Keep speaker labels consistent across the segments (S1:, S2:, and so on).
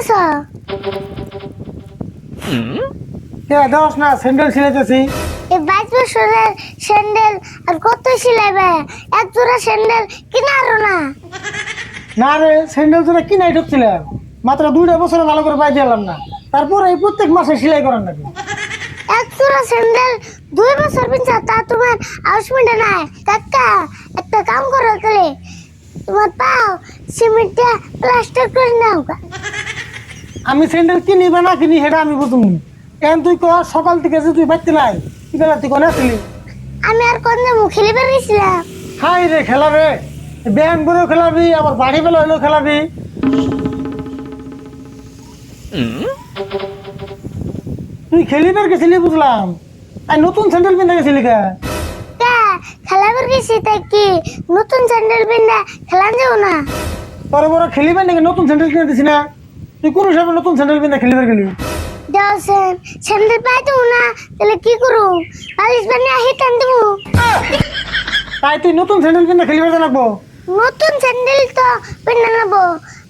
S1: বাঁচতেছ?
S2: কে দোষ না স্যান্ডেল ছিলাইতেছি।
S1: এই 22 বছরের স্যান্ডেল আর কত সিলাইবে? এক জোড়া স্যান্ডেল কিনা আরো না।
S2: না রে স্যান্ডেল তো কিনাই ঢুকছিলাম, মাত্র 2টা বছরে ভালো করে পাই দিলাম না, তারপরে এই প্রত্যেক মাসে সেলাই করার নাকি।
S1: এক জোড়া স্যান্ডেল 2 বছর পিছা তা তোমার আউশ মিটে নাই। কাকা একটা কাম করো তাহলে, তোমার পাও সিমেন্টে প্লাস্টার করে নাও গা।
S2: আমি স্যান্ডেল কিনি বা না কিনি সেটা আমি বুঝুন। এখন তুই ক সকাল থেকে যে তুই বাড়তে নাই, কি বেলা তুই কোনে আসলি?
S1: আমি আর কোন যাবো, খেলে বেরিয়েছিলাম।
S2: হাই রে খেলা রে, ব্যায়াম করেও খেলাবি আবার বাড়ি বেলা হলেও খেলাবি। তুই খেলিবার গেছিলি বুঝলাম, আর নতুন স্যান্ডেল কিনতে গেছিলি কে?
S1: কা খেলা বেরিয়েছি তাই কি নতুন স্যান্ডেল পিন্দা খেলান যাবো না?
S2: বড় বড় খেলিবার নাকি নতুন স্যান্ডেল কিনে দিছি না? তুই কোন হিসাবে নতুন স্যান্ডেল কিনতে খেলিবার গেলি?
S1: দেওছেন স্যান্ডেল পাই দেবো না, তাহলে কি করু? পালিশ বানিয়ে হিটান দেবো।
S2: তাই তুই নতুন স্যান্ডেল কিনতে খেলিবার জানাবো?
S1: নতুন স্যান্ডেল তো পিন্দা নেবো,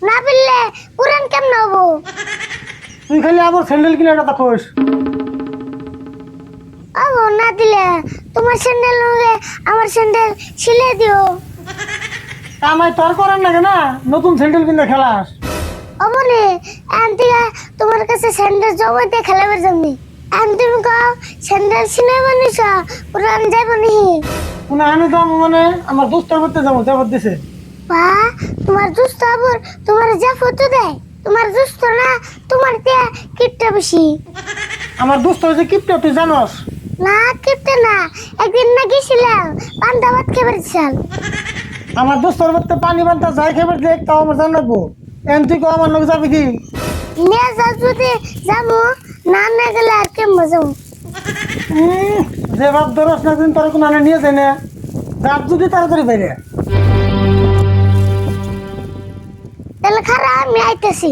S1: না পিনলে পুরান কেমন হবো?
S2: তুই খালি আবার স্যান্ডেল কিনার কথা কইস।
S1: ও না দিলে তোমার স্যান্ডেল হবে, আমার স্যান্ডেল সিলে দিও।
S2: আমায় তোর করার লাগে না, নতুন স্যান্ডেল কিনতে খেলাস।
S1: অমনে আন্টিয়া তোমার কাছে স্যান্ডেল জমাতে খেলাবার জন্য। আমি তুমি কও স্যান্ডেল সিলে বানিস পুরান যাইব নি?
S2: মনে আমি তো মানে আমার দোস্তার করতে যাবো, যাবত দিছে।
S1: বা তোমার দুস্থ আবার তোমার যা ফটো দেয়, তোমার দুস্থ না তোমার তে কিপটা বেশি।
S2: আমার দোস্ত হয়েছে কিপটা, তুই জানস?
S1: না কিপটা না, একদিন না গেছিলাম পান্তা ভাত খেবার চাল।
S2: আমার দোস্তর করতে পানি বানতে যাই খেবার দেখ, তাও আমার জানাবো। এখন তুই কো আমার লোক যাবি কি?
S1: নিয়ে যা যদি যাবো, না না গেলে আর কেমন যাবো?
S2: যে ভাব ধরস না দিন তোর কোনো আনে নিয়ে যায় না, রাত যদি তাড়াতাড়ি বাইরে।
S1: তাহলে খারা আমি আইতেছি।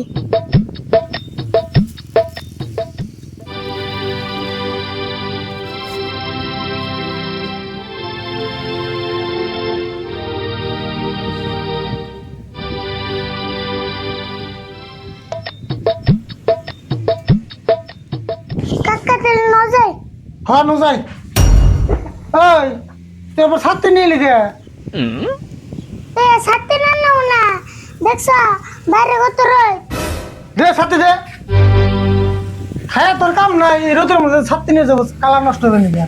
S1: কাকা তাহলে ন যায়?
S2: হ্যাঁ নো যাই। ওই তুই আবার ছাড়তে নিয়ে লিখে
S1: এ সাথে না নাও না, দেখছো বাইরে কত রয়।
S2: দে ছাড়তে দে। হ্যাঁ তোর কাম নাই, এই রোদের মধ্যে ছাড়তে নিয়ে যাবো, কালার নষ্ট হবে না।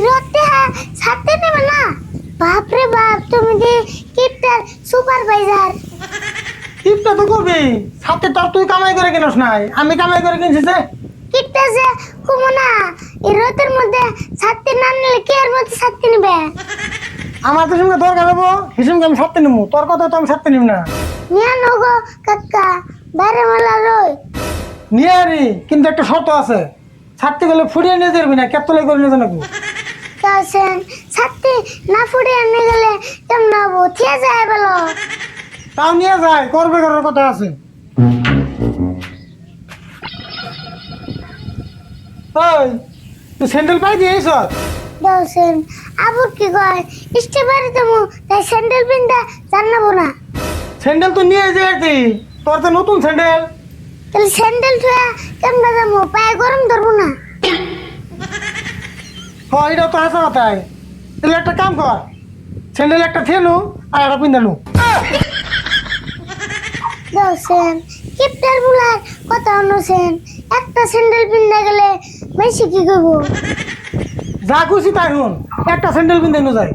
S1: রোতে সাথে নেবে না? বাপরে বাপ, তুমি যে কিপটার সুপারভাইজার।
S2: টিপটা তো করবি, ছাড়তে তোর তুই কামাই করে কিনস নাই, আমি কামাই করে কিনছি যে।
S1: কিপটা যে কুমো না, এই রোদের মধ্যে সাথে না নিলে কে এর মধ্যে সাথে নেবে?
S2: আমার তো সঙ্গে দরকার হবো, হিসেবে আমি ছাড়তে নিবো, তোর কথা তো আমি ছাড়তে নিব না।
S1: নিয়ে নগো কাকা, বাইরে মেলা রয়।
S2: নিয়ে আরি, কিন্তু একটা শর্ত আছে, ছাড়তে গেলে ফুটিয়ে নিয়ে যাবি না, কেতলাই করে নিয়ে যাবো।
S1: তাছেন সাথে না ফুড়ে এনে গেলে কেমন হবো? থিয়ে যায় বলো।
S2: তাও নিয়ে যায়, করবে করার কথা আছে। ওই তুই স্যান্ডেল পাই দিয়েছ?
S1: দোসেন আবু কি কয় ইস্টে বাড়ি দেবো, তাই স্যান্ডেল পিনটা জানাবো না।
S2: স্যান্ডেল তো নিয়ে যাই, তোর তো নতুন স্যান্ডেল।
S1: তাহলে স্যান্ডেল ছুঁয়া কেমন যাবো? পায়ে গরম ধরবো না।
S2: হ্যাঁ এটা তো হাসা কথাই। তাহলে একটা কাম কর, স্যান্ডেল একটা থেনু আর একটা পিন্দানু।
S1: দোসেন কিপটার বুলার কথা অনুসেন, একটা স্যান্ডেল পিনতে গেলে বেশি কি করবো?
S2: যা খুশি তাই শুন, একটা স্যান্ডেল পিন্দানু যায়।